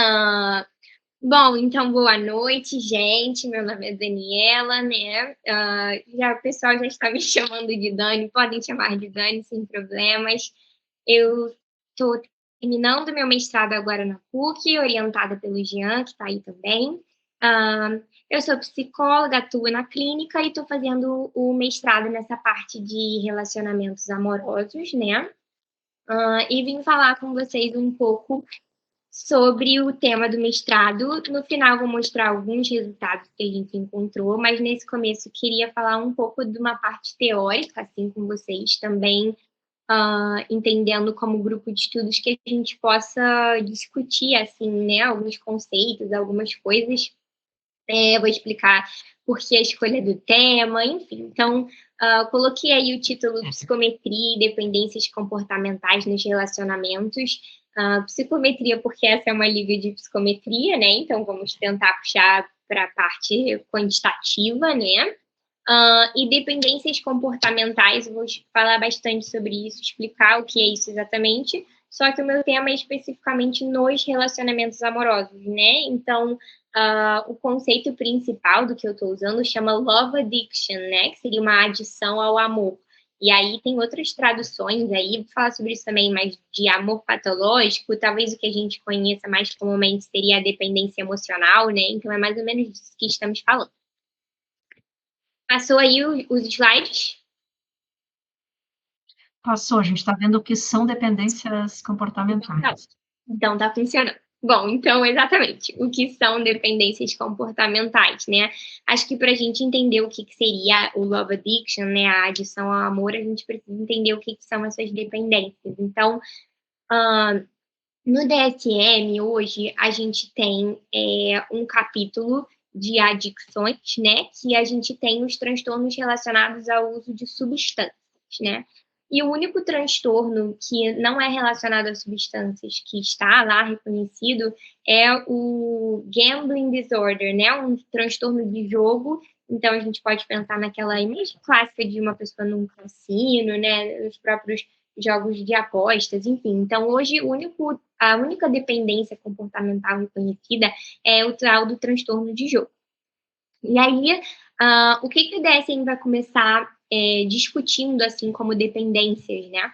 Ah, bom, então boa noite, gente. Meu nome é Daniela, né? Já o pessoal já está me chamando de Dani, podem chamar de Dani sem problemas. Eu estou terminando meu mestrado agora na PUC, orientada pelo Jean, que está aí também. Eu sou psicóloga, atuo na clínica e estou fazendo o mestrado nessa parte de relacionamentos amorosos, né? E vim falar com vocês um pouco sobre o tema do mestrado. No final, vou mostrar alguns resultados que a gente encontrou, mas nesse começo queria falar um pouco de uma parte teórica, assim, com vocês também, entendendo como grupo de estudos que a gente possa discutir, assim, né, alguns conceitos, algumas coisas. Vou explicar por que a escolha do tema, enfim. Então, coloquei aí o título Psicometria e Dependências Comportamentais nos Relacionamentos. Psicometria, porque essa é uma liga de psicometria, né? Então, vamos tentar puxar para a parte quantitativa, né? E dependências comportamentais, eu vou falar bastante sobre isso, explicar o que é isso exatamente, só que o meu tema é especificamente nos relacionamentos amorosos, né? Então, o conceito principal do que eu estou usando chama Love Addiction, né? Que seria uma adição ao amor. E aí tem outras traduções aí, vou falar sobre isso também, mas de amor patológico, talvez o que a gente conheça mais comumente seria a dependência emocional, né? Então é mais ou menos disso que estamos falando. Passou aí os slides? Passou, a gente está vendo o que são dependências Então, comportamentais. então tá funcionando. Bom, então, exatamente, o que são dependências comportamentais, né? Acho que para a gente entender o que seria o love addiction, né, a adição ao amor, a gente precisa entender o que são essas dependências. Então, no DSM, hoje, a gente tem um capítulo de adicções, né, que a gente tem os transtornos relacionados ao uso de substâncias, né? E o único transtorno que não é relacionado a substâncias que está lá reconhecido é o gambling disorder, né? Um transtorno de jogo. Então, a gente pode pensar naquela imagem clássica de uma pessoa num cassino, né? Os próprios jogos de apostas, enfim. Então, hoje, a única dependência comportamental reconhecida é o tal do transtorno de jogo. E aí, o que o DSM vai começar discutindo, assim, como dependências, né?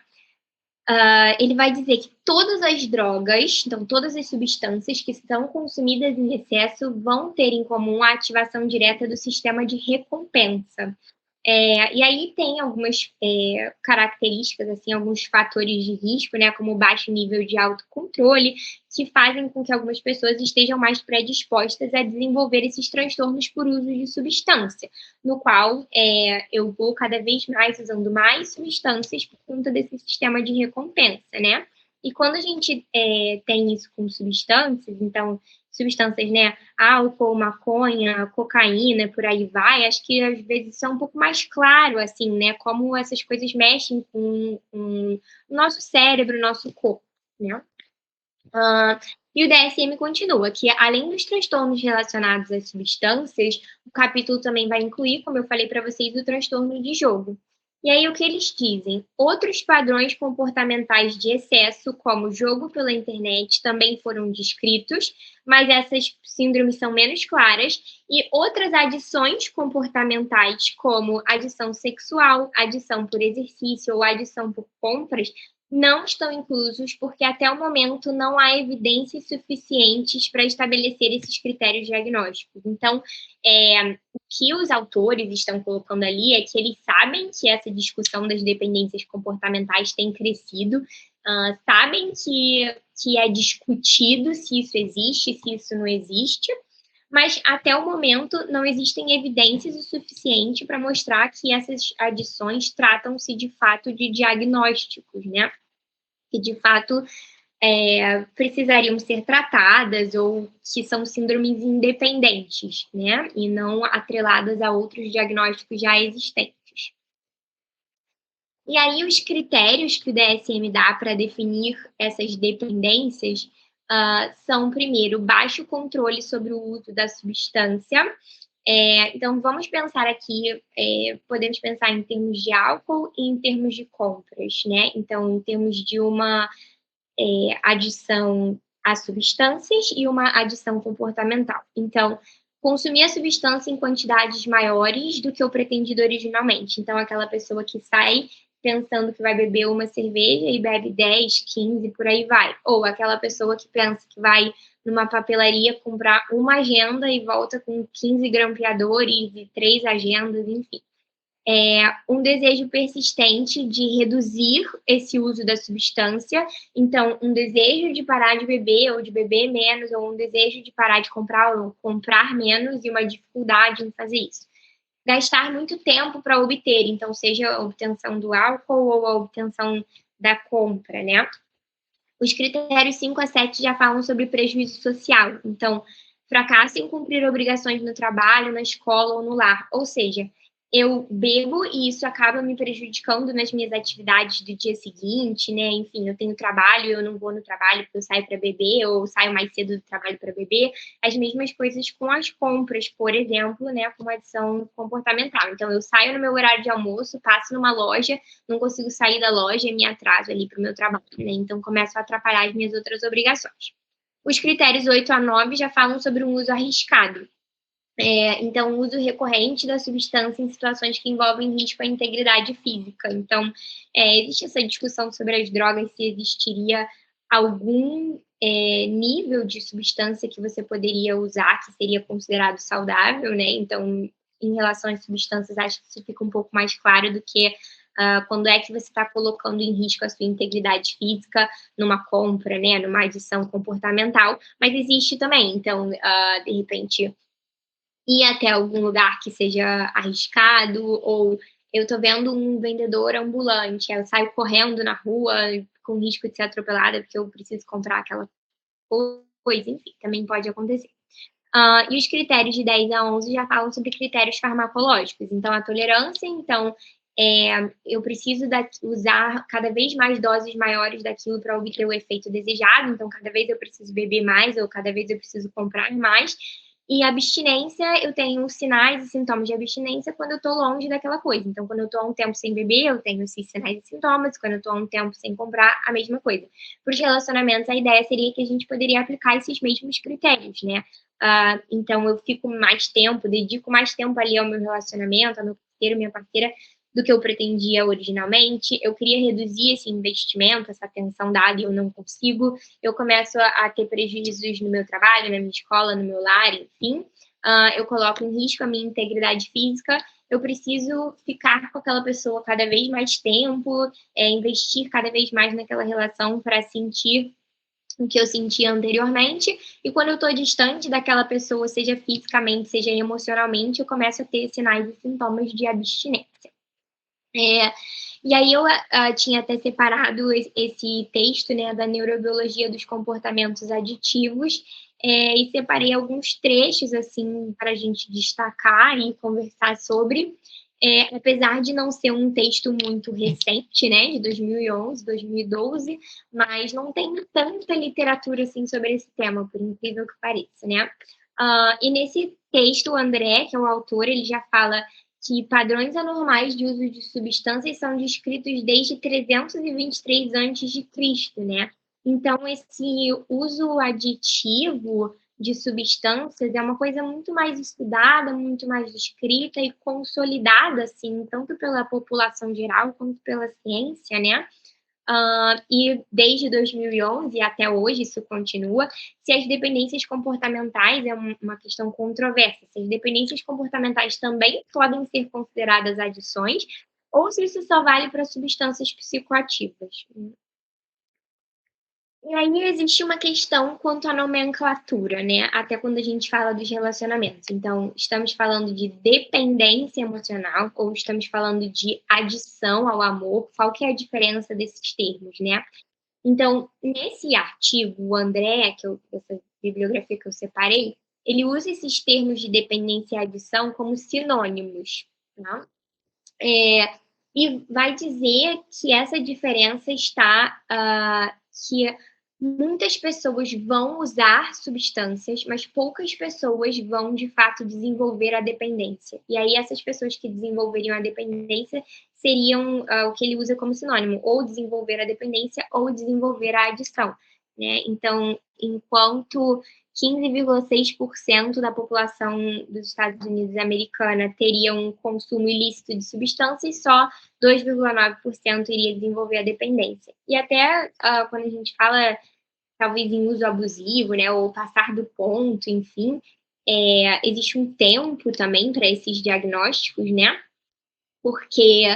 Ele vai dizer que todas as drogas, então todas as substâncias que são consumidas em excesso vão ter em comum a ativação direta do sistema de recompensa. E aí tem algumas características, assim, alguns fatores de risco, né, como o baixo nível de autocontrole, que fazem com que algumas pessoas estejam mais predispostas a desenvolver esses transtornos por uso de substância, no qual eu vou cada vez mais usando mais substâncias por conta desse sistema de recompensa, né? E quando a gente tem isso com substâncias, então substâncias, né, álcool, maconha, cocaína, por aí vai, acho que às vezes são um pouco mais claro, assim, né, como essas coisas mexem com o nosso cérebro, o nosso corpo, né. E o DSM continua que, além dos transtornos relacionados às substâncias, o capítulo também vai incluir, como eu falei para vocês, o transtorno de jogo. E aí, o que eles dizem? Outros padrões comportamentais de excesso, como jogo pela internet, também foram descritos, mas essas síndromes são menos claras. E outras adições comportamentais, como adição sexual, adição por exercício ou adição por compras, não estão inclusos porque até o momento não há evidências suficientes para estabelecer esses critérios diagnósticos. Então, o que os autores estão colocando ali é que eles sabem que essa discussão das dependências comportamentais tem crescido, sabem que é discutido se isso existe, se isso não existe, mas até o momento não existem evidências o suficiente para mostrar que essas adições tratam-se de fato de diagnósticos, né? Que de fato precisariam ser tratadas ou que são síndromes independentes, né? E não atreladas a outros diagnósticos já existentes. E aí, os critérios que o DSM dá para definir essas dependências são, primeiro, baixo controle sobre o uso da substância. Então, vamos pensar aqui, podemos pensar em termos de álcool e em termos de compras, né? Então, em termos de uma adição a substâncias e uma adição comportamental. Então, consumir a substância em quantidades maiores do que o pretendido originalmente. Então, aquela pessoa que sai pensando que vai beber uma cerveja e bebe 10, 15, por aí vai. Ou aquela pessoa que pensa que vai numa papelaria comprar uma agenda e volta com 15 grampeadores e 3 agendas, enfim. Um desejo persistente de reduzir esse uso da substância, então um desejo de parar de beber ou de beber menos, ou um desejo de parar de comprar ou comprar menos e uma dificuldade em fazer isso. Gastar muito tempo para obter, então seja a obtenção do álcool ou a obtenção da compra, né? Os critérios 5 a 7 já falam sobre prejuízo social, então fracasso em cumprir obrigações no trabalho, na escola ou no lar, ou seja, eu bebo e isso acaba me prejudicando nas minhas atividades do dia seguinte, né? Enfim, eu tenho trabalho, eu não vou no trabalho porque eu saio para beber, ou saio mais cedo do trabalho para beber. As mesmas coisas com as compras, por exemplo, né? Com uma adição comportamental. Então, eu saio no meu horário de almoço, passo numa loja, não consigo sair da loja e me atraso ali para o meu trabalho, né? Então, começo a atrapalhar as minhas outras obrigações. Os critérios 8 a 9 já falam sobre um uso arriscado. Então, o uso recorrente da substância em situações que envolvem risco à integridade física. Então, existe essa discussão sobre as drogas, se existiria algum nível de substância que você poderia usar que seria considerado saudável, né? Então, em relação às substâncias, acho que isso fica um pouco mais claro do que quando é que você está colocando em risco a sua integridade física numa compra, né? Numa adição comportamental, mas existe também. Então, de repente ir até algum lugar que seja arriscado, ou eu tô vendo um vendedor ambulante, aí eu saio correndo na rua com risco de ser atropelada, porque eu preciso comprar aquela coisa, enfim, também pode acontecer. E os critérios de 10 a 11 já falam sobre critérios farmacológicos, então a tolerância, então, eu preciso usar cada vez mais doses maiores daquilo para obter o efeito desejado, então cada vez eu preciso beber mais ou cada vez eu preciso comprar mais. E abstinência, eu tenho sinais e sintomas de abstinência quando eu estou longe daquela coisa. Então, quando eu estou há um tempo sem beber, eu tenho esses sinais e sintomas. Quando eu estou há um tempo sem comprar, a mesma coisa. Para os relacionamentos, a ideia seria que a gente poderia aplicar esses mesmos critérios, né? Então, eu fico mais tempo, dedico mais tempo ali ao meu relacionamento, ao meu parceiro, minha parceira, do que eu pretendia originalmente. Eu queria reduzir esse investimento, essa atenção dada, e eu não consigo. Eu começo a ter prejuízos no meu trabalho, na minha escola, no meu lar, enfim. Eu coloco em risco a minha integridade física. Eu preciso ficar com aquela pessoa cada vez mais tempo, investir cada vez mais naquela relação para sentir o que eu sentia anteriormente. E quando eu estou distante daquela pessoa, seja fisicamente, seja emocionalmente, eu começo a ter sinais e sintomas de abstinência. E aí eu tinha até separado esse texto, né, da neurobiologia dos comportamentos aditivos, e separei alguns trechos, assim, para a gente destacar e conversar sobre, apesar de não ser um texto muito recente, né, de 2011, 2012, mas não tem tanta literatura, assim, sobre esse tema, por incrível que pareça, né. E nesse texto, o André, que é o autor, ele já fala que padrões anormais de uso de substâncias são descritos desde 323 antes de Cristo, né. Então esse uso aditivo de substâncias é uma coisa muito mais estudada, muito mais descrita e consolidada, assim, tanto pela população geral quanto pela ciência, né. E desde 2011 até hoje isso continua. Se as dependências comportamentais é uma questão controversa, se as dependências comportamentais também podem ser consideradas adições, ou se isso só vale para substâncias psicoativas. E aí existe uma questão quanto à nomenclatura, né, até quando a gente fala dos relacionamentos. Então, estamos falando de dependência emocional ou estamos falando de adição ao amor? Qual que é a diferença desses termos, né? Então, nesse artigo, o André, essa bibliografia que eu separei, ele usa esses termos de dependência e adição como sinônimos, tá? E vai dizer que essa diferença está, que muitas pessoas vão usar substâncias, mas poucas pessoas vão, de fato, desenvolver a dependência. E aí essas pessoas que desenvolveriam a dependência seriam, o que ele usa como sinônimo, ou desenvolver a dependência ou desenvolver a adição. né? Então, enquanto 15,6% da população dos Estados Unidos americana teria um consumo ilícito de substâncias, só 2,9% iria desenvolver a dependência. E até quando a gente fala, talvez, em uso abusivo, né, ou passar do ponto, enfim, existe um tempo também para esses diagnósticos, né? Porque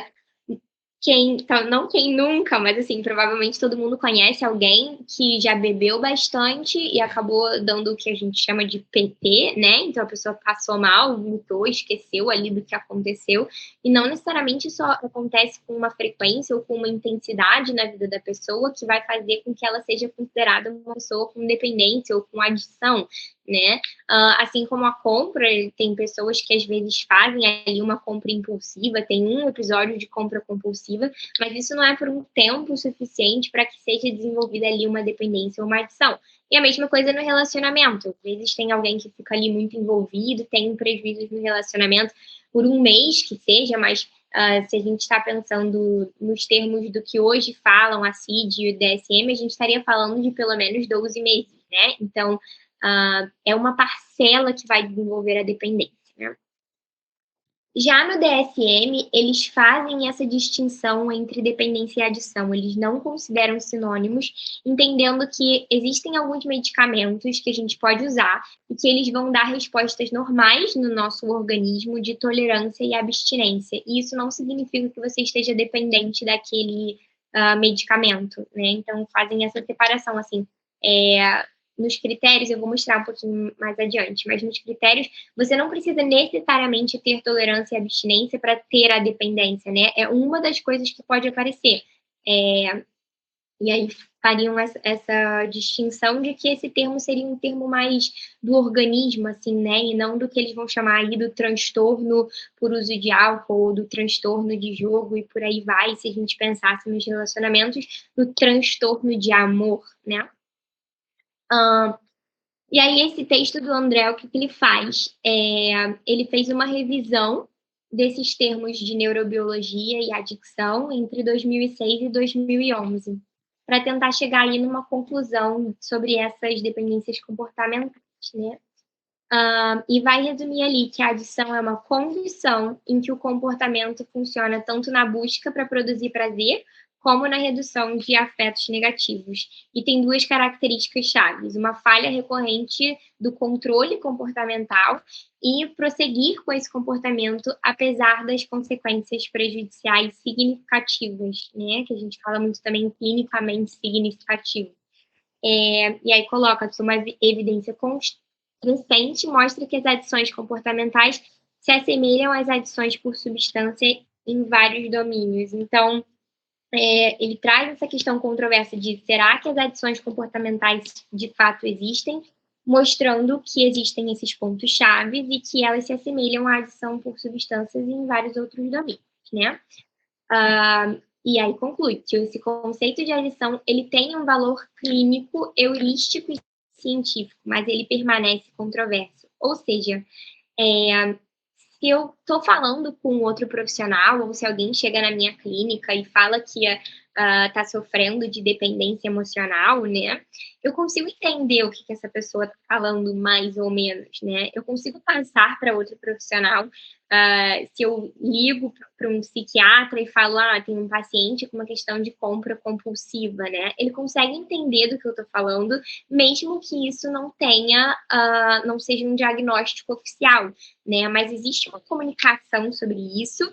não quem nunca, mas assim, provavelmente todo mundo conhece alguém que já bebeu bastante e acabou dando o que a gente chama de PT, né? Então a pessoa passou mal, vomitou, esqueceu ali do que aconteceu. E não necessariamente isso acontece com uma frequência ou com uma intensidade na vida da pessoa que vai fazer com que ela seja considerada uma pessoa com dependência ou com adição, né? Assim como a compra, tem pessoas que às vezes fazem ali uma compra impulsiva, tem um episódio de compra compulsiva, mas isso não é por um tempo suficiente para que seja desenvolvida ali uma dependência ou uma adição. E a mesma coisa no relacionamento. Às vezes tem alguém que fica ali muito envolvido, tem prejuízos no relacionamento por um mês que seja, mas se a gente está pensando nos termos do que hoje falam a CID e o DSM, a gente estaria falando de pelo menos 12 meses, né? Então, é uma parcela que vai desenvolver a dependência, né? Já no DSM, eles fazem essa distinção entre dependência e adição, eles não consideram sinônimos, entendendo que existem alguns medicamentos que a gente pode usar e que eles vão dar respostas normais no nosso organismo de tolerância e abstinência. E isso não significa que você esteja dependente daquele medicamento, né? Então, fazem essa separação, assim, nos critérios, eu vou mostrar um pouquinho mais adiante, mas nos critérios, você não precisa necessariamente ter tolerância e abstinência para ter a dependência, né? É uma das coisas que pode aparecer. E aí fariam essa distinção de que esse termo seria um termo mais do organismo, assim, né? E não do que eles vão chamar aí do transtorno por uso de álcool, ou do transtorno de jogo, e por aí vai, se a gente pensasse nos relacionamentos, no transtorno de amor, né? E aí esse texto do André, o que ele faz? Ele fez uma revisão desses termos de neurobiologia e adicção entre 2006 e 2011, para tentar chegar aí numa conclusão sobre essas dependências comportamentais, né? E vai resumir ali que a adição é uma condição em que o comportamento funciona tanto na busca para produzir prazer, como na redução de afetos negativos. E tem duas características chaves: uma falha recorrente do controle comportamental e prosseguir com esse comportamento apesar das consequências prejudiciais significativas, né? Que a gente fala muito também clinicamente significativo. E aí coloca-se uma evidência recente mostra que as adições comportamentais se assemelham às adições por substância em vários domínios. Então, ele traz essa questão controversa de será que as adições comportamentais de fato existem, mostrando que existem esses pontos chaves e que elas se assemelham à adição por substâncias em vários outros domínios, né? E aí conclui que esse conceito de adição ele tem um valor clínico, heurístico e científico, mas ele permanece controverso. Ou seja, se eu estou falando com outro profissional, ou se alguém chega na minha clínica e fala que está sofrendo de dependência emocional, né? Eu consigo entender o que essa pessoa está falando, mais ou menos, né? Eu consigo passar para outro profissional. Se eu ligo para um psiquiatra e falo, tem um paciente com uma questão de compra compulsiva, né? Ele consegue entender do que eu estou falando, mesmo que isso não tenha, não seja um diagnóstico oficial, né? Mas existe uma comunicação sobre isso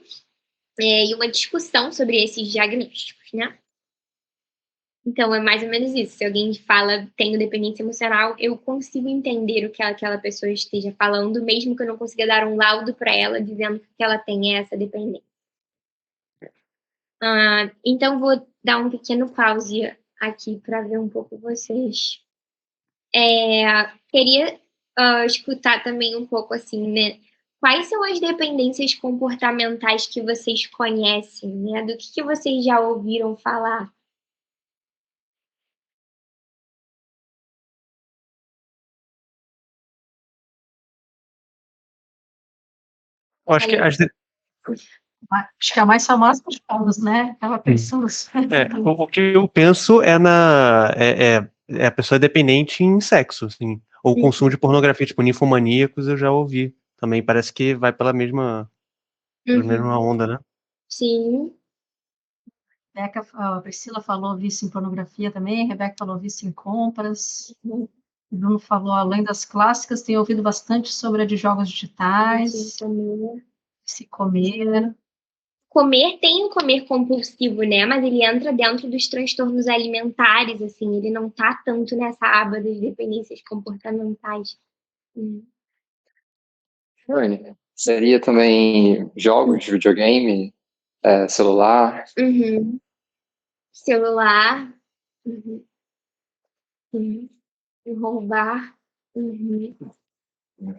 e uma discussão sobre esses diagnósticos, né? Então, é mais ou menos isso. Se alguém fala, tenho dependência emocional, eu consigo entender o que aquela pessoa esteja falando, mesmo que eu não consiga dar um laudo para ela dizendo que ela tem essa dependência. Então, vou dar um pequeno pause aqui para ver um pouco vocês. Queria escutar também um pouco, assim, né? Quais são as dependências comportamentais que vocês conhecem, né? Do que vocês já ouviram falar? Eu acho que Acho que é a mais famosa de todas, né? Estava pensando assim. o que eu penso é a pessoa é dependente em sexo, assim, ou consumo de pornografia, tipo, ninfomaníacos, eu já ouvi também, parece que vai pela mesma Uhum. onda, né? Sim. A Priscila falou vício em pornografia também, a Rebeca falou vício em compras, Uhum. o Bruno falou, além das clássicas, tem ouvido bastante sobre a de jogos Sim, digitais, comer. se comer. Comer tem o comer compulsivo, né? Mas ele entra dentro dos transtornos alimentares, assim, ele não tá tanto nessa aba das dependências comportamentais. Hum. Oi. Seria também jogos de videogame, celular. Uhum. Celular. Uhum. Uhum. E roubar. Uhum.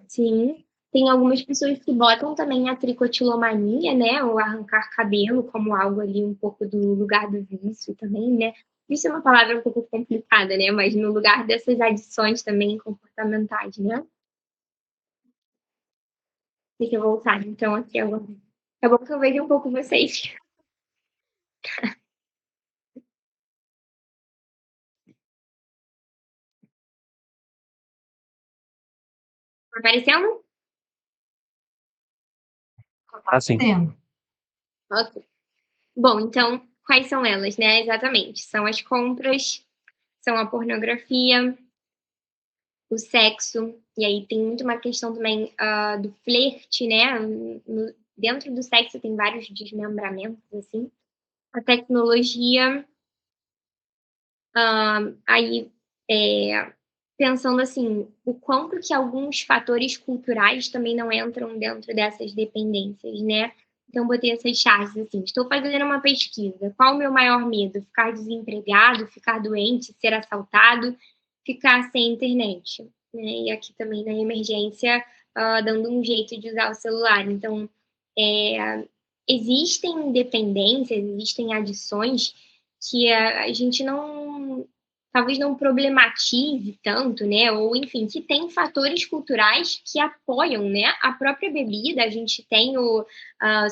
Sim. Tem algumas pessoas que botam também a tricotilomania, né, ou arrancar cabelo como algo ali um pouco do lugar do vício também, né. Vício é uma palavra um pouco complicada, né, mas no lugar dessas adições também comportamentais, né. Deixa eu voltar então aqui agora. É bom que eu vejo um pouco vocês. Tá aparecendo? Assim, Tem. Ok. Bom, então, quais são elas, né, exatamente? São as compras, são a pornografia, o sexo, e aí tem muito uma questão também, do flerte, né, dentro do sexo tem vários desmembramentos, assim. A tecnologia, aí, eh, pensando assim, o quanto que alguns fatores culturais também não entram dentro dessas dependências, né. Então botei essas charges, assim: "Estou fazendo uma pesquisa, qual o meu maior medo? Ficar desempregado, ficar doente, ser assaltado, ficar sem internet", né. E aqui também na emergência, dando um jeito de usar o celular. Então, existem dependências, existem adições que a gente não talvez não problematize tanto, né, ou enfim, que tem fatores culturais que apoiam, né, a própria bebida, a gente tem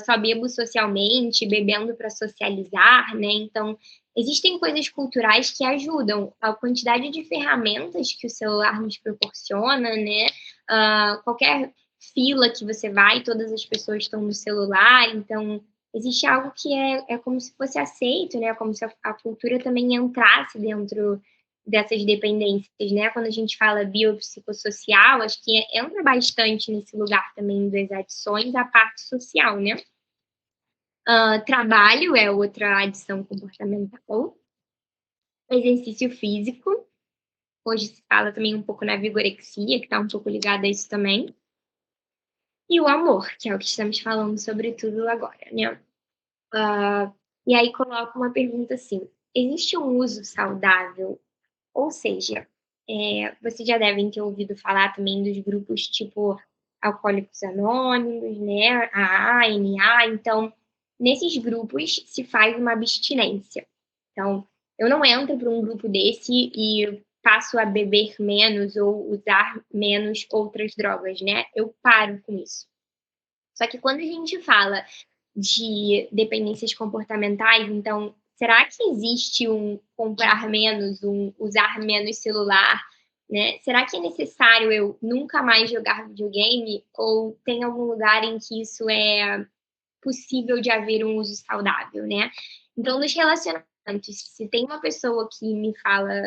só bebo socialmente, bebendo para socializar, né, então existem coisas culturais que ajudam. A quantidade de ferramentas que o celular nos proporciona, né, qualquer fila que você vai, todas as pessoas estão no celular, então existe algo que é como se fosse aceito, né, como se a cultura também entrasse dentro dessas dependências, né. Quando a gente fala biopsicossocial, acho que entra bastante nesse lugar também das adições, a parte social, né. Trabalho é outra adição comportamental, exercício físico, hoje se fala também um pouco na vigorexia, que está um pouco ligada a isso também, e o amor, que é o que estamos falando sobretudo agora, né. Ah, e aí coloco uma pergunta assim: existe um uso saudável? Ou seja, vocês já devem ter ouvido falar também dos grupos tipo Alcoólicos Anônimos, né, a ANA, então, nesses grupos se faz uma abstinência. Então, eu não entro para um grupo desse e passo a beber menos ou usar menos outras drogas, né, eu paro com isso. Só que quando a gente fala de dependências comportamentais, então, será que existe um comprar menos, um usar menos celular, né? Será que é necessário eu nunca mais jogar videogame ou tem algum lugar em que isso é possível de haver um uso saudável, né? Então, nos relacionamentos, se tem uma pessoa que me fala,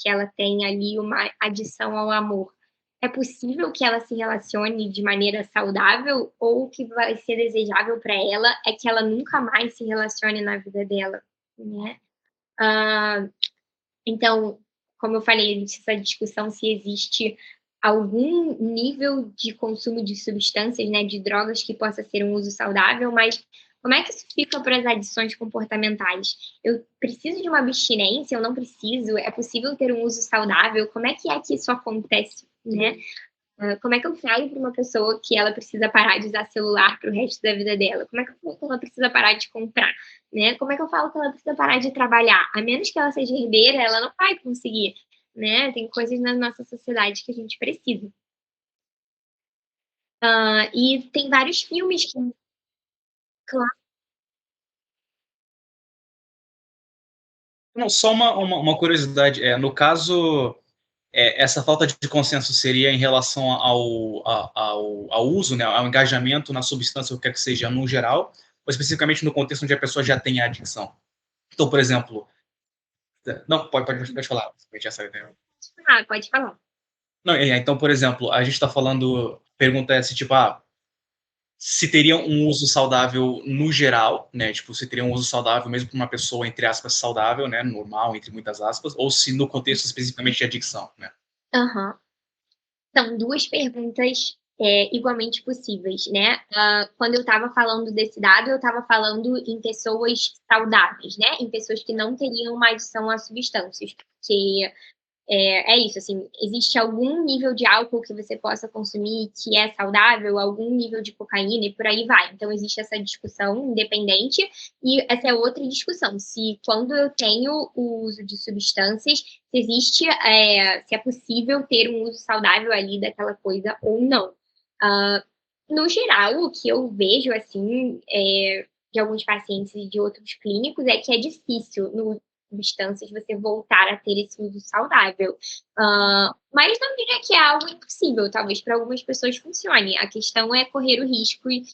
que ela tem ali uma adição ao amor, é possível que ela se relacione de maneira saudável ou o que vai ser desejável para ela é que ela nunca mais se relacione na vida dela, né? Hã, então, como eu falei, existe essa discussão se existe algum nível de consumo de substâncias, né, de drogas que possa ser um uso saudável, mas como é que isso fica para as adições comportamentais? Eu preciso de uma abstinência? Eu não preciso? É possível ter um uso saudável? Como é que isso acontece, né? Como é que eu falo para uma pessoa que ela precisa parar de usar celular para o resto da vida dela? Como é que eu falo que ela precisa parar de comprar, né? Como é que eu falo que ela precisa parar de trabalhar? A menos que ela seja herdeira, ela não vai conseguir, né? Tem coisas na nossa sociedade que a gente precisa. E tem vários filmes que claro, Não, só uma curiosidade. No caso, essa falta de consenso seria em relação ao uso, né, ao engajamento na substância, o que quer que seja, no geral, ou especificamente no contexto onde a pessoa já tem a adicção? Então, por exemplo... Não, pode falar. Já sabe, né? Pode falar. Não, então, por exemplo, a gente está falando... Pergunta é se, tipo, se teria um uso saudável no geral, né? Tipo, se teria um uso saudável mesmo para uma pessoa, entre aspas, saudável, né? Normal, entre muitas aspas, ou se no contexto especificamente de adicção, né? Aham. São duas perguntas igualmente possíveis, né? Quando eu estava falando desse dado, eu estava falando em pessoas saudáveis, né? Em pessoas que não teriam uma adição a substâncias, porque é isso, assim, existe algum nível de álcool que você possa consumir que é saudável, algum nível de cocaína e por aí vai. Então, existe essa discussão independente e essa é outra discussão, se quando eu tenho o uso de substâncias, se existe, se é possível ter um uso saudável ali daquela coisa ou não. No geral, o que eu vejo, assim, de alguns pacientes e de outros clínicos é que é difícil no substâncias você voltar a ter esse uso saudável. Mas não diria que é algo impossível, talvez para algumas pessoas funcione. A questão é correr o risco de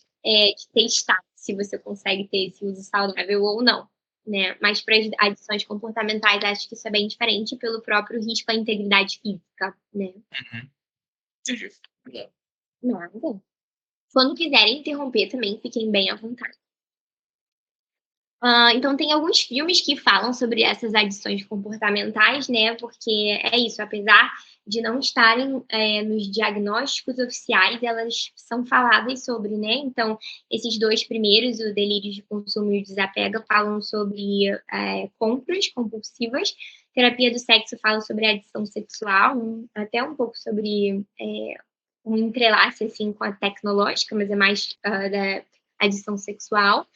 testar se você consegue ter esse uso saudável ou não. Né? Mas para as adições comportamentais, acho que isso é bem diferente pelo próprio risco à integridade física. Né? Entendi. Nada. Quando quiserem interromper também, fiquem bem à vontade. Então tem alguns filmes que falam sobre essas adições comportamentais, né, porque é isso, apesar de não estarem, nos diagnósticos oficiais, elas são faladas sobre, né, então esses 2 primeiros, o Delírios de Consumo e o Desapego, falam sobre, compras compulsivas, Terapia do Sexo fala sobre adição sexual, até um pouco sobre, um entrelace, assim, com a tecnológica, mas é mais, da adição sexual.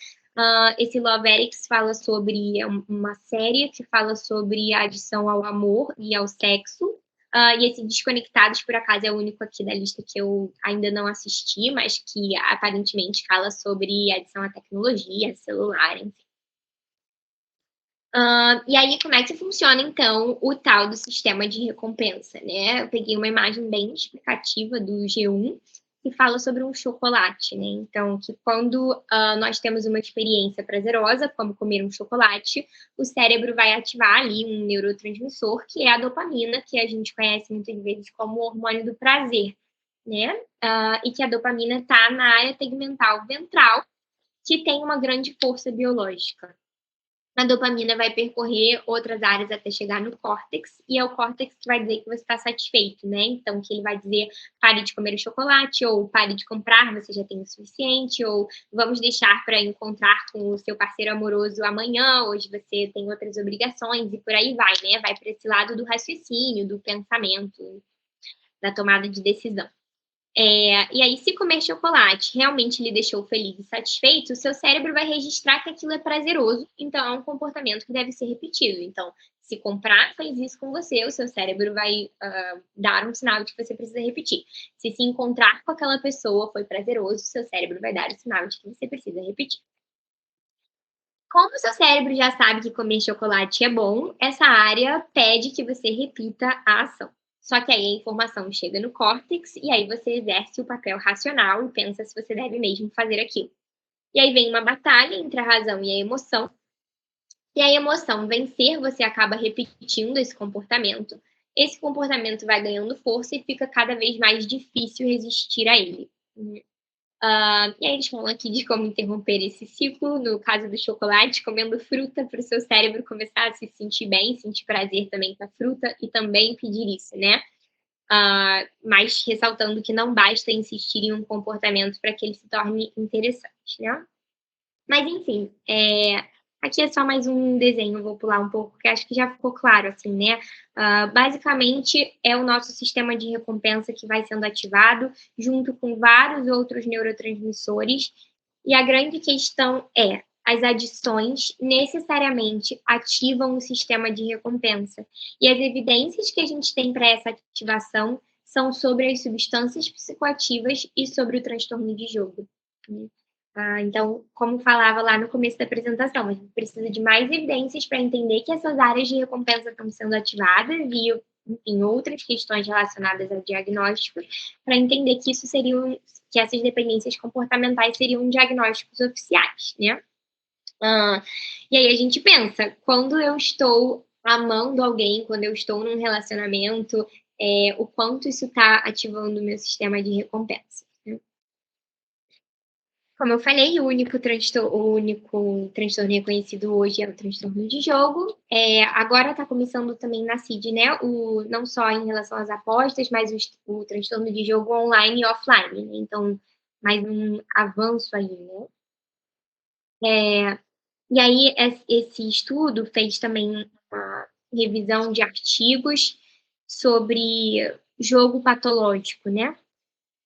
Esse Love Addicts fala sobre uma série que fala sobre a adição ao amor e ao sexo. E esse Desconectados, por acaso, é o único aqui da lista que eu ainda não assisti, mas que aparentemente fala sobre adição à tecnologia, celular, enfim. E aí, como é que funciona, então, o tal do sistema de recompensa, né? Eu peguei uma imagem bem explicativa do G1, que fala sobre um chocolate, né? Então, que quando nós temos uma experiência prazerosa, como comer um chocolate, o cérebro vai ativar ali um neurotransmissor, que é a dopamina, que a gente conhece muitas vezes como o hormônio do prazer, né? E que a dopamina está na área tegmental ventral, que tem uma grande força biológica. A dopamina vai percorrer outras áreas até chegar no córtex, e é o córtex que vai dizer que você está satisfeito, né? Então, que ele vai dizer, pare de comer o chocolate, ou pare de comprar, você já tem o suficiente, ou vamos deixar para encontrar com o seu parceiro amoroso amanhã, hoje você tem outras obrigações, e por aí vai, né? Vai para esse lado do raciocínio, do pensamento, da tomada de decisão. E aí, se comer chocolate realmente lhe deixou feliz e satisfeito, o seu cérebro vai registrar que aquilo é prazeroso, então é um comportamento que deve ser repetido. Então, se comprar fez isso com você, o seu cérebro vai dar um sinal de que você precisa repetir. Se encontrar com aquela pessoa foi prazeroso, o seu cérebro vai dar o sinal de que você precisa repetir. Como o seu cérebro já sabe que comer chocolate é bom, essa área pede que você repita a ação. Só que aí a informação chega no córtex e aí você exerce o papel racional e pensa se você deve mesmo fazer aquilo. E aí vem uma batalha entre a razão e a emoção. E a emoção vencer, você acaba repetindo esse comportamento. Esse comportamento vai ganhando força e fica cada vez mais difícil resistir a ele. E aí eles falam aqui de como interromper esse ciclo, no caso do chocolate, comendo fruta para o seu cérebro começar a se sentir bem, sentir prazer também com a fruta e também pedir isso, né? Mas ressaltando que não basta insistir em um comportamento para que ele se torne interessante, né? Mas enfim, aqui é só mais um desenho, vou pular um pouco, porque acho que já ficou claro, assim, né? Basicamente, é o nosso sistema de recompensa que vai sendo ativado, junto com vários outros neurotransmissores, e a grande questão é, as adições necessariamente ativam o sistema de recompensa. E as evidências que a gente tem para essa ativação são sobre as substâncias psicoativas e sobre o transtorno de jogo, né? Então, como falava lá no começo da apresentação, a gente precisa de mais evidências para entender que essas áreas de recompensa estão sendo ativadas e, enfim, outras questões relacionadas ao diagnóstico, para entender que que essas dependências comportamentais seriam diagnósticos oficiais, né? E aí a gente pensa, quando eu estou amando alguém, quando eu estou num relacionamento, o quanto isso está ativando o meu sistema de recompensa. Como eu falei, o único transtorno reconhecido hoje é o transtorno de jogo. Agora está começando também na CID, né? Não só em relação às apostas, mas o transtorno de jogo online e offline, né? Então, mais um avanço aí, né? E aí, esse estudo fez também uma revisão de artigos sobre jogo patológico, né?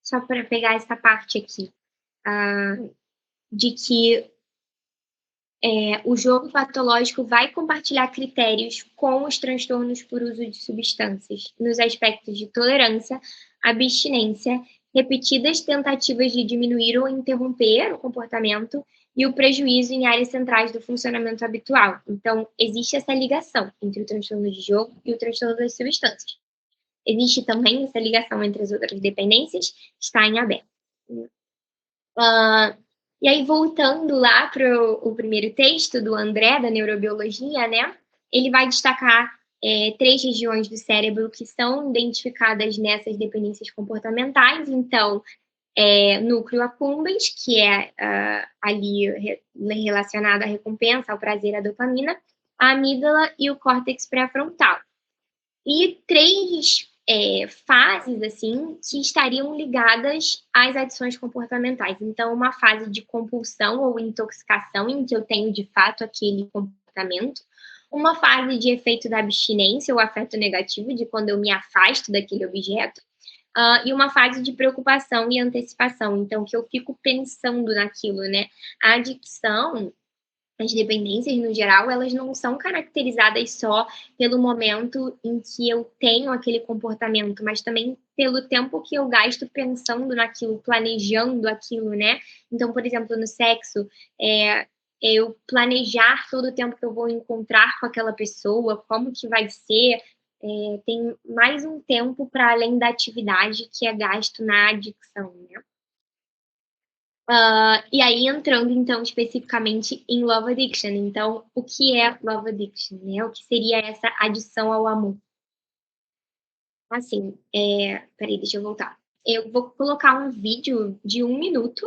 Só para pegar essa parte aqui. De que o jogo patológico vai compartilhar critérios com os transtornos por uso de substâncias, nos aspectos de tolerância, abstinência, repetidas tentativas de diminuir ou interromper o comportamento e o prejuízo em áreas centrais do funcionamento habitual. Então, existe essa ligação entre o transtorno de jogo e o transtorno das substâncias. Existe também essa ligação entre as outras dependências, que está em aberto. E aí, voltando lá para o primeiro texto do André, da neurobiologia, né? Ele vai destacar 3 regiões do cérebro que são identificadas nessas dependências comportamentais. Então, núcleo accumbens, que é ali relacionado à recompensa, ao prazer, à dopamina, a amígdala e o córtex pré-frontal. E 3 fases, assim, que estariam ligadas às adições comportamentais. Então, uma fase de compulsão ou intoxicação, em que eu tenho, de fato, aquele comportamento. Uma fase de efeito da abstinência ou afeto negativo, de quando eu me afasto daquele objeto. E uma fase de preocupação e antecipação, então, que eu fico pensando naquilo, né? A adicção, as dependências, no geral, elas não são caracterizadas só pelo momento em que eu tenho aquele comportamento, mas também pelo tempo que eu gasto pensando naquilo, planejando aquilo, né? Então, por exemplo, no sexo, eu planejar todo o tempo que eu vou encontrar com aquela pessoa, como que vai ser, tem mais um tempo para além da atividade que é gasto na adicção, né? E aí, entrando, então, especificamente em Love Addiction. Então, o que é Love Addiction, né? O que seria essa adição ao amor? Assim, peraí, deixa eu voltar. Eu vou colocar um vídeo de 1 minuto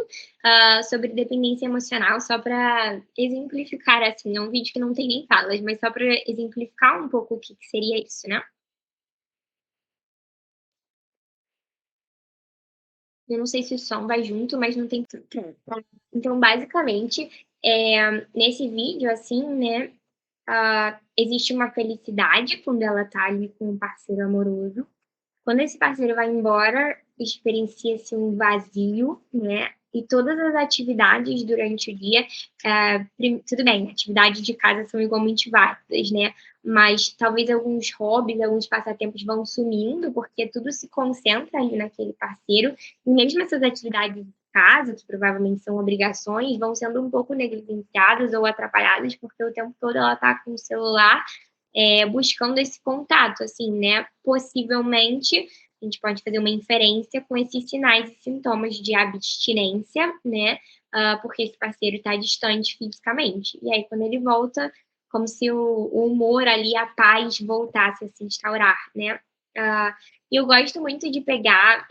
sobre dependência emocional, só para exemplificar, assim, é um vídeo que não tem nem falas, mas só para exemplificar um pouco o que seria isso, né? Eu não sei se o som vai junto, mas não tem. Então, basicamente, nesse vídeo, assim, né, existe uma felicidade quando ela tá ali com um parceiro amoroso. Quando esse parceiro vai embora, experiencia-se um vazio, né? E todas as atividades durante o dia, tudo bem, atividades de casa são igualmente válidas, né? Mas talvez alguns hobbies, alguns passatempos vão sumindo, porque tudo se concentra ali naquele parceiro. E mesmo essas atividades de casa, que provavelmente são obrigações, vão sendo um pouco negligenciadas ou atrapalhadas, porque o tempo todo ela tá com o celular buscando esse contato, assim, né? Possivelmente, a gente pode fazer uma inferência com esses sinais e sintomas de abstinência, né? Porque esse parceiro está distante fisicamente. E aí, quando ele volta, como se o humor ali, a paz voltasse a se instaurar, né? E eu gosto muito de pegar,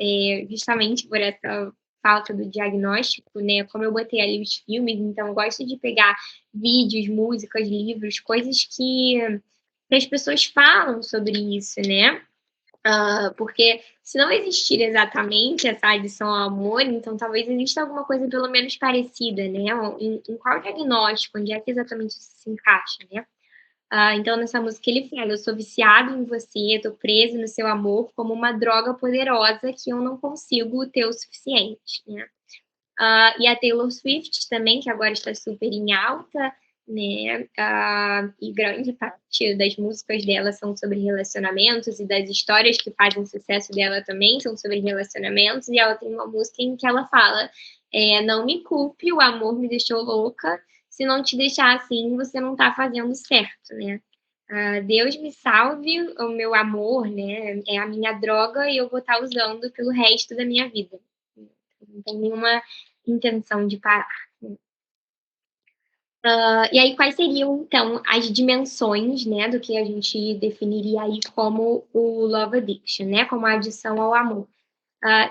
justamente por essa falta do diagnóstico, né? Como eu botei ali os filmes, então eu gosto de pegar vídeos, músicas, livros, coisas que as pessoas falam sobre isso, né? Porque se não existir exatamente essa adição ao amor, então talvez exista alguma coisa pelo menos parecida, né? Em qual diagnóstico, onde é que exatamente isso se encaixa, né? Então, nessa música ele fala, eu sou viciado em você, tô preso no seu amor como uma droga poderosa que eu não consigo ter o suficiente, né? E a Taylor Swift também, que agora está super em alta, né? E grande parte das músicas dela são sobre relacionamentos e das histórias que fazem sucesso dela também são sobre relacionamentos. E ela tem uma música em que ela fala não me culpe, o amor me deixou louca, se não te deixar assim, você não tá fazendo certo, né. Deus me salve, o meu amor, né, é a minha droga e eu vou estar usando pelo resto da minha vida. Não tenho nenhuma intenção de parar. E aí quais seriam então as dimensões, né, do que a gente definiria aí como o love addiction, né, como a adição ao amor.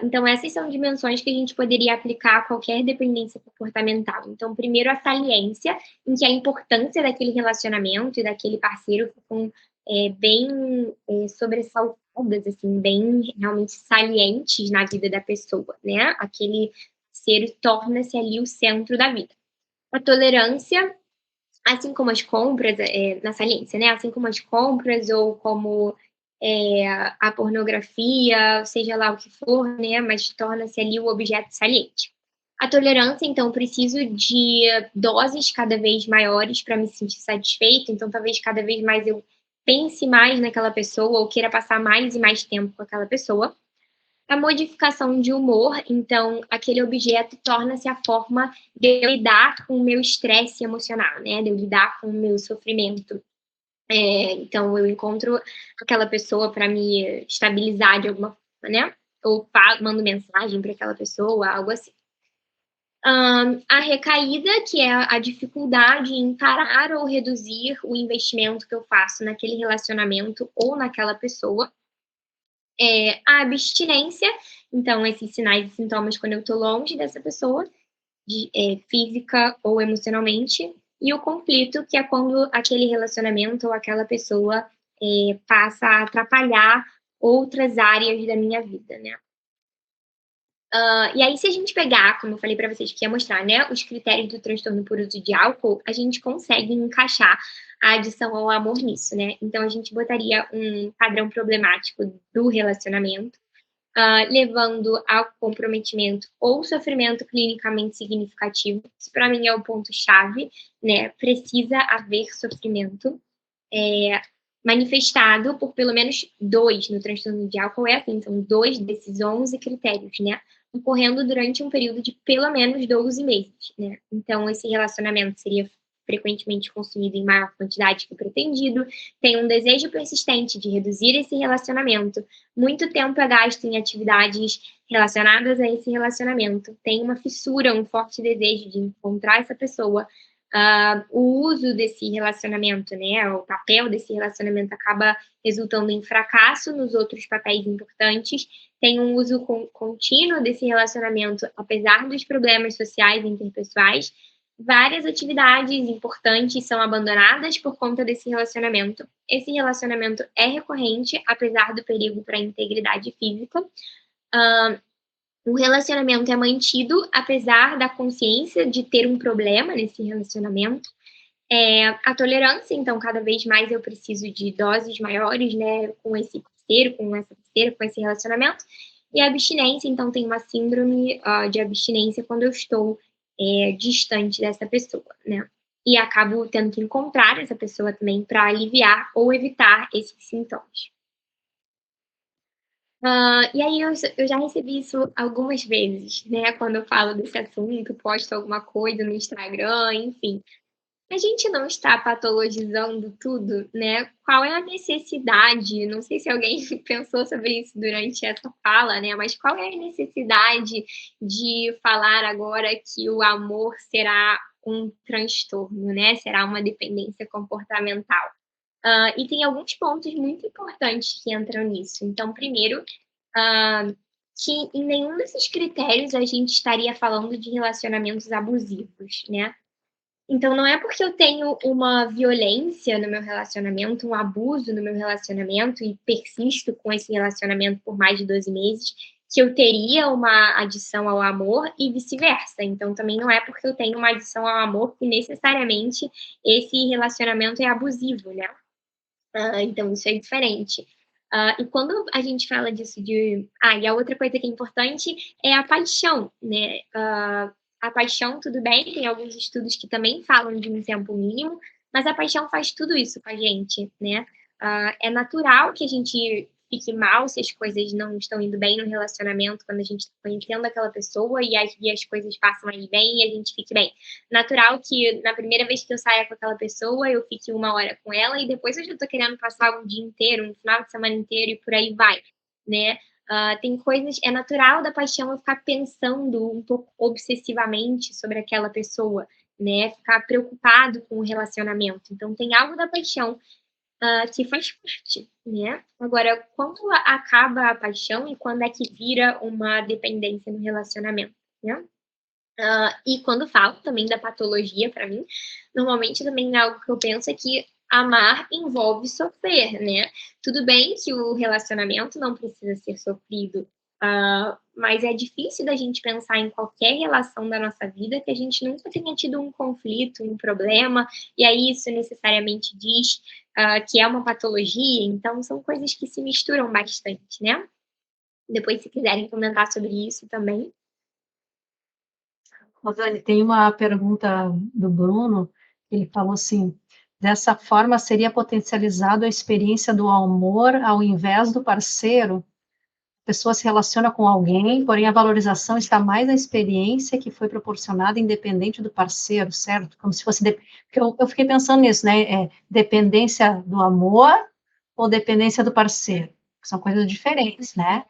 Então essas são dimensões que a gente poderia aplicar a qualquer dependência comportamental. Então primeiro a saliência, em que a importância daquele relacionamento e daquele parceiro ficam, bem, sobressaltadas, assim, bem realmente salientes na vida da pessoa, né, aquele ser torna-se ali o centro da vida. A tolerância, assim como as compras, na saliência, né, assim como as compras ou como, a pornografia, seja lá o que for, né, mas torna-se ali o objeto saliente. A tolerância, então, preciso de doses cada vez maiores para me sentir satisfeito, então talvez cada vez mais eu pense mais naquela pessoa ou queira passar mais e mais tempo com aquela pessoa. A modificação de humor, então, aquele objeto torna-se a forma de eu lidar com o meu estresse emocional, né, de eu lidar com o meu sofrimento. Então eu encontro aquela pessoa para me estabilizar de alguma forma, né, ou mando mensagem para aquela pessoa, algo assim. A recaída, que é a dificuldade em parar ou reduzir o investimento que eu faço naquele relacionamento ou naquela pessoa. A abstinência, então esses sinais e sintomas quando eu estou longe dessa pessoa, física ou emocionalmente, e o conflito, que é quando aquele relacionamento ou aquela pessoa, passa a atrapalhar outras áreas da minha vida, né. E aí se a gente pegar, como eu falei para vocês que ia mostrar, né, os critérios do transtorno por uso de álcool, a gente consegue encaixar a adição ao amor nisso, né. Então a gente botaria um padrão problemático do relacionamento, levando ao comprometimento ou sofrimento clinicamente significativo. Isso para mim é o ponto-chave, né, precisa haver sofrimento, manifestado por pelo menos 2 no transtorno de álcool é assim, são 2 desses 11 critérios, né, ocorrendo durante um período de pelo menos 12 meses, né. Então esse relacionamento seria frequentemente consumido em maior quantidade que o pretendido, tem um desejo persistente de reduzir esse relacionamento, muito tempo é gasto em atividades relacionadas a esse relacionamento, tem uma fissura, um forte desejo de encontrar essa pessoa, o uso desse relacionamento, né, o papel desse relacionamento acaba resultando em fracasso nos outros papéis importantes, tem um uso contínuo desse relacionamento, apesar dos problemas sociais e interpessoais, várias atividades importantes são abandonadas por conta desse relacionamento. Esse relacionamento é recorrente, apesar do perigo para a integridade física. O relacionamento é mantido, apesar da consciência de ter um problema nesse relacionamento. A tolerância, então, cada vez mais eu preciso de doses maiores, né, com esse parceiro, com essa parceira, com esse relacionamento. E a abstinência, então, tem uma síndrome de abstinência quando eu estou distante dessa pessoa, né. E acabo tendo que encontrar essa pessoa também para aliviar ou evitar esses sintomas. E aí eu já recebi isso algumas vezes, né, quando eu falo desse assunto, posto alguma coisa no Instagram, enfim. A gente não está patologizando tudo, né, qual é a necessidade, não sei se alguém pensou sobre isso durante essa fala, né, mas qual é a necessidade de falar agora que o amor será um transtorno, né, será uma dependência comportamental? E tem alguns pontos muito importantes que entram nisso. Então primeiro, que em nenhum desses critérios a gente estaria falando de relacionamentos abusivos, né. Então não é porque eu tenho uma violência no meu relacionamento, um abuso no meu relacionamento e persisto com esse relacionamento por mais de 12 meses, que eu teria uma adição ao amor e vice-versa. Então também não é porque eu tenho uma adição ao amor que necessariamente esse relacionamento é abusivo, né. Então isso é diferente. E quando a gente fala disso e a outra coisa que é importante é a paixão, né. A paixão, tudo bem, tem alguns estudos que também falam de um tempo mínimo, mas a paixão faz tudo isso com a gente, né. É natural que a gente fique mal se as coisas não estão indo bem no relacionamento, quando a gente está conhecendo aquela pessoa e as coisas passam aí bem e a gente fique bem. Natural que na primeira vez que eu saia com aquela pessoa, eu fique 1 hora com ela e depois eu já tô querendo passar um dia inteiro, um final de semana inteiro e por aí vai, né? Tem coisas, é natural da paixão eu ficar pensando um pouco obsessivamente sobre aquela pessoa, né? Ficar preocupado com o relacionamento. Então tem algo da paixão que faz parte, né? Agora, quando acaba a paixão e quando é que vira uma dependência no relacionamento, né? E quando falo também da patologia, para mim, normalmente também é algo que eu penso é que amar envolve sofrer, né? Tudo bem que o relacionamento não precisa ser sofrido, mas é difícil da gente pensar em qualquer relação da nossa vida que a gente nunca tenha tido um conflito, um problema, e aí isso necessariamente diz que é uma patologia, então são coisas que se misturam bastante, né? Depois, se quiserem comentar sobre isso também. Rosane, tem uma pergunta do Bruno, ele falou assim, dessa forma seria potencializado a experiência do amor ao invés do parceiro? A pessoa se relaciona com alguém, porém a valorização está mais na experiência que foi proporcionada independente do parceiro, certo? Como se fosse... Porque eu fiquei pensando nisso, né? Dependência do amor ou dependência do parceiro? São coisas diferentes, né?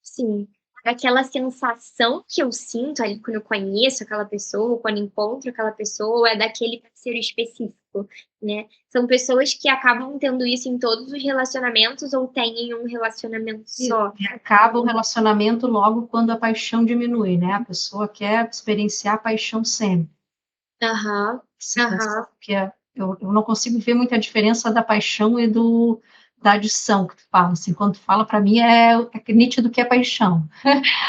Sim, aquela sensação que eu sinto ali quando eu conheço aquela pessoa, quando encontro aquela pessoa, é daquele parceiro específico, né? São pessoas que acabam tendo isso em todos os relacionamentos ou têm em um relacionamento só. E acaba o relacionamento logo quando a paixão diminui, né? A pessoa quer experienciar a paixão sempre. Aham, aham. Porque eu não consigo ver muita diferença da paixão e da adição que tu fala. Assim, quando tu fala, para mim, é nítido que é paixão.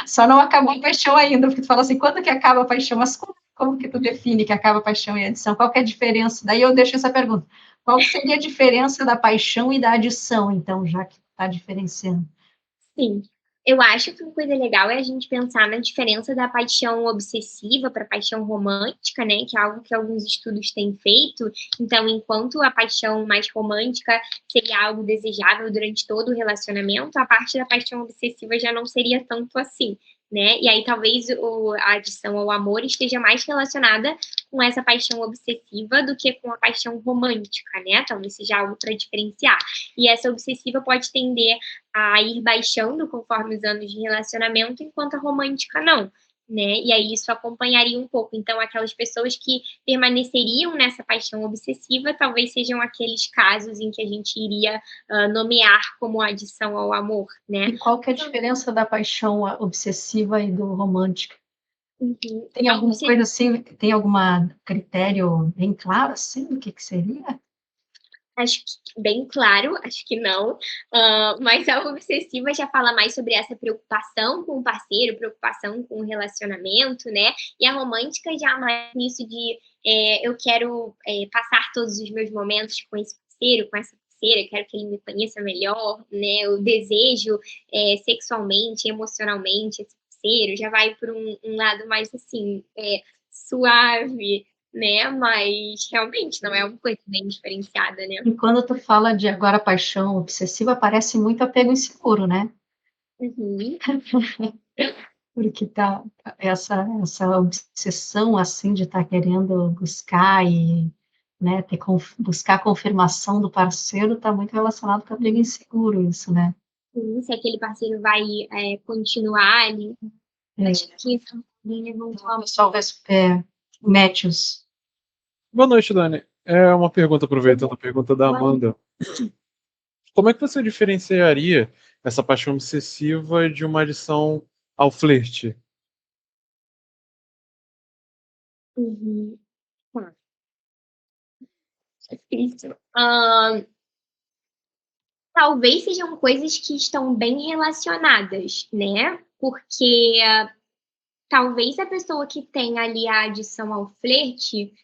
Só não acabou a paixão ainda, porque tu fala assim, quando que acaba a paixão? Mas como que tu define que acaba a paixão e a adição? Qual que é a diferença? Daí eu deixo essa pergunta. Qual seria a diferença da paixão e da adição, então, já que tu está diferenciando? Sim. Eu acho que uma coisa legal é a gente pensar na diferença da paixão obsessiva para a paixão romântica, né, que é algo que alguns estudos têm feito. Então, enquanto a paixão mais romântica seria algo desejável durante todo o relacionamento, a parte da paixão obsessiva já não seria tanto assim, né? E aí talvez a adição ao amor esteja mais relacionada com essa paixão obsessiva do que com a paixão romântica, né? Talvez seja algo para diferenciar. E essa obsessiva pode tender a ir baixando conforme os anos de relacionamento, enquanto a romântica não, né? E aí isso acompanharia um pouco. Então, aquelas pessoas que permaneceriam nessa paixão obsessiva, talvez sejam aqueles casos em que a gente iria nomear como adição ao amor, né? E qual que é a diferença da paixão obsessiva e do romântico? Uhum. Tem alguma coisa assim, tem algum critério bem claro, assim, do que seria? Acho que bem claro, acho que não, mas a obsessiva já fala mais sobre essa preocupação com o parceiro, preocupação com o relacionamento, né, e a romântica já mais nisso de, eu quero, passar todos os meus momentos com esse parceiro, com essa parceira, quero que ele me conheça melhor, né, eu desejo, sexualmente, emocionalmente esse parceiro, já vai por um lado mais, assim, suave, né, mas realmente não é uma coisa bem diferenciada, né. E quando tu fala de agora paixão obsessiva, parece muito apego inseguro, né? Uhum. Porque tá essa obsessão, assim, de estar querendo buscar e, né, buscar a confirmação do parceiro, está muito relacionado com apego inseguro isso, né? Sim, se aquele parceiro vai, continuar ali, acho que isso Então, o pessoal Matthews. Boa noite, Dani. É uma pergunta, aproveitando a pergunta da Amanda. Como é que você diferenciaria essa paixão obsessiva de uma adição ao flerte? Uhum. Tá. Difícil. Talvez sejam coisas que estão bem relacionadas, né, porque talvez a pessoa que tem ali a adição ao flerte,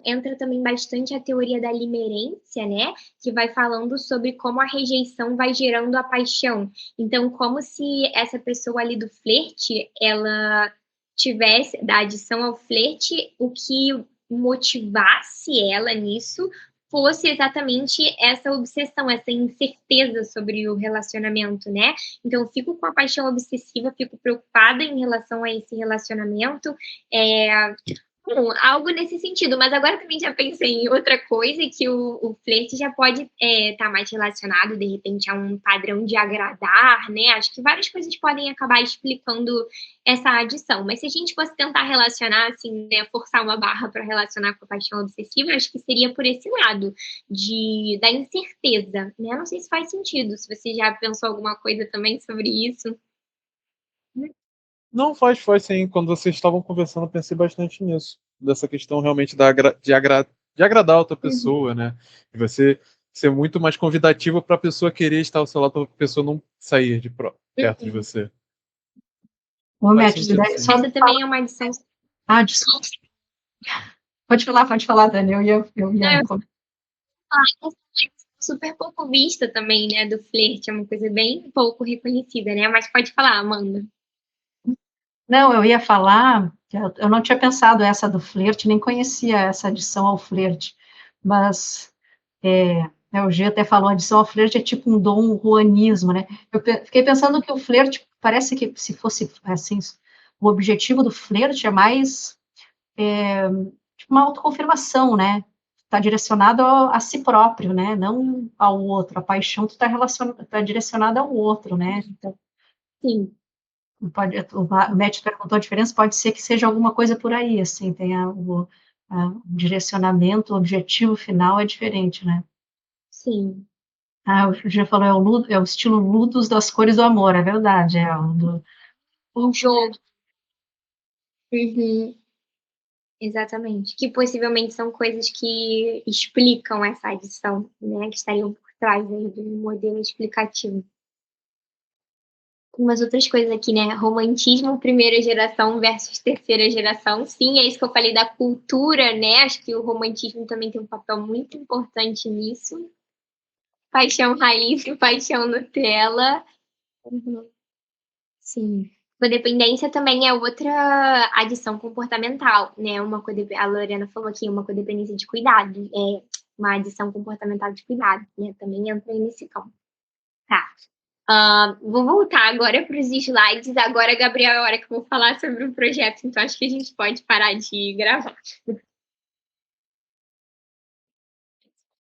entra também bastante a teoria da limerência, né, que vai falando sobre como a rejeição vai gerando a paixão. Então, como se essa pessoa ali do flerte, ela tivesse da adição ao flerte, o que motivasse ela nisso fosse exatamente essa obsessão, essa incerteza sobre o relacionamento, né. Então eu fico com a paixão obsessiva, fico preocupada em relação a esse relacionamento, algo nesse sentido, mas agora também já pensei em outra coisa, que o flerte já pode estar mais relacionado, de repente, a um padrão de agradar, né, acho que várias coisas podem acabar explicando essa adição, mas se a gente fosse tentar relacionar, assim, né, forçar uma barra para relacionar com a paixão obsessiva, acho que seria por esse lado, da incerteza, né, não sei se faz sentido, se você já pensou alguma coisa também sobre isso. Não, faz sim. Quando vocês estavam conversando, eu pensei bastante nisso. Dessa questão realmente de agradar a outra Uhum. pessoa, né? E você ser muito mais convidativo para a pessoa querer estar ao seu lado, para a pessoa não sair perto de Uhum. você. Ô, Faz Matt, sentido, sim. só Essa me fala. também é uma adição. Ah, desculpa. Pode falar, Dani. Eu Não, ia. eu super pouco vista também, né, do flerte, é uma coisa bem pouco reconhecida, né, mas pode falar, Amanda. Não, eu ia falar que eu não tinha pensado essa do flerte, nem conhecia essa adição ao flerte, mas o G até falou, adição ao flerte é tipo um dom juanismo, né? Eu fiquei pensando que o flerte parece que se fosse assim, o objetivo do flerte é mais tipo uma autoconfirmação, né? Está direcionado a si próprio, né? Não ao outro. A paixão tá direcionada ao outro, né? Então, Sim, o Matt perguntou a diferença, pode ser que seja alguma coisa por aí, assim, tem o direcionamento, o objetivo final é diferente, né? sim. Ah, o Gia falou, é o estilo Ludus das cores do amor, é verdade, Um jogo. Uhum, exatamente. Que possivelmente são coisas que explicam essa adição, né, que estariam por trás aí do modelo explicativo. Umas outras coisas aqui, né, romantismo primeira geração versus terceira geração. Sim, é isso que eu falei da cultura, né, acho que o romantismo também tem um papel muito importante nisso. Paixão raiz e paixão Nutella. Uhum. Sim. Codependência também é outra adição comportamental, né, a Lorena falou aqui, uma codependência de cuidado, é uma adição comportamental de cuidado, né, também entra aí nesse campo. Tá. Vou voltar agora para os slides, agora, Gabriel, é a hora que eu vou falar sobre o projeto, então acho que a gente pode parar de gravar.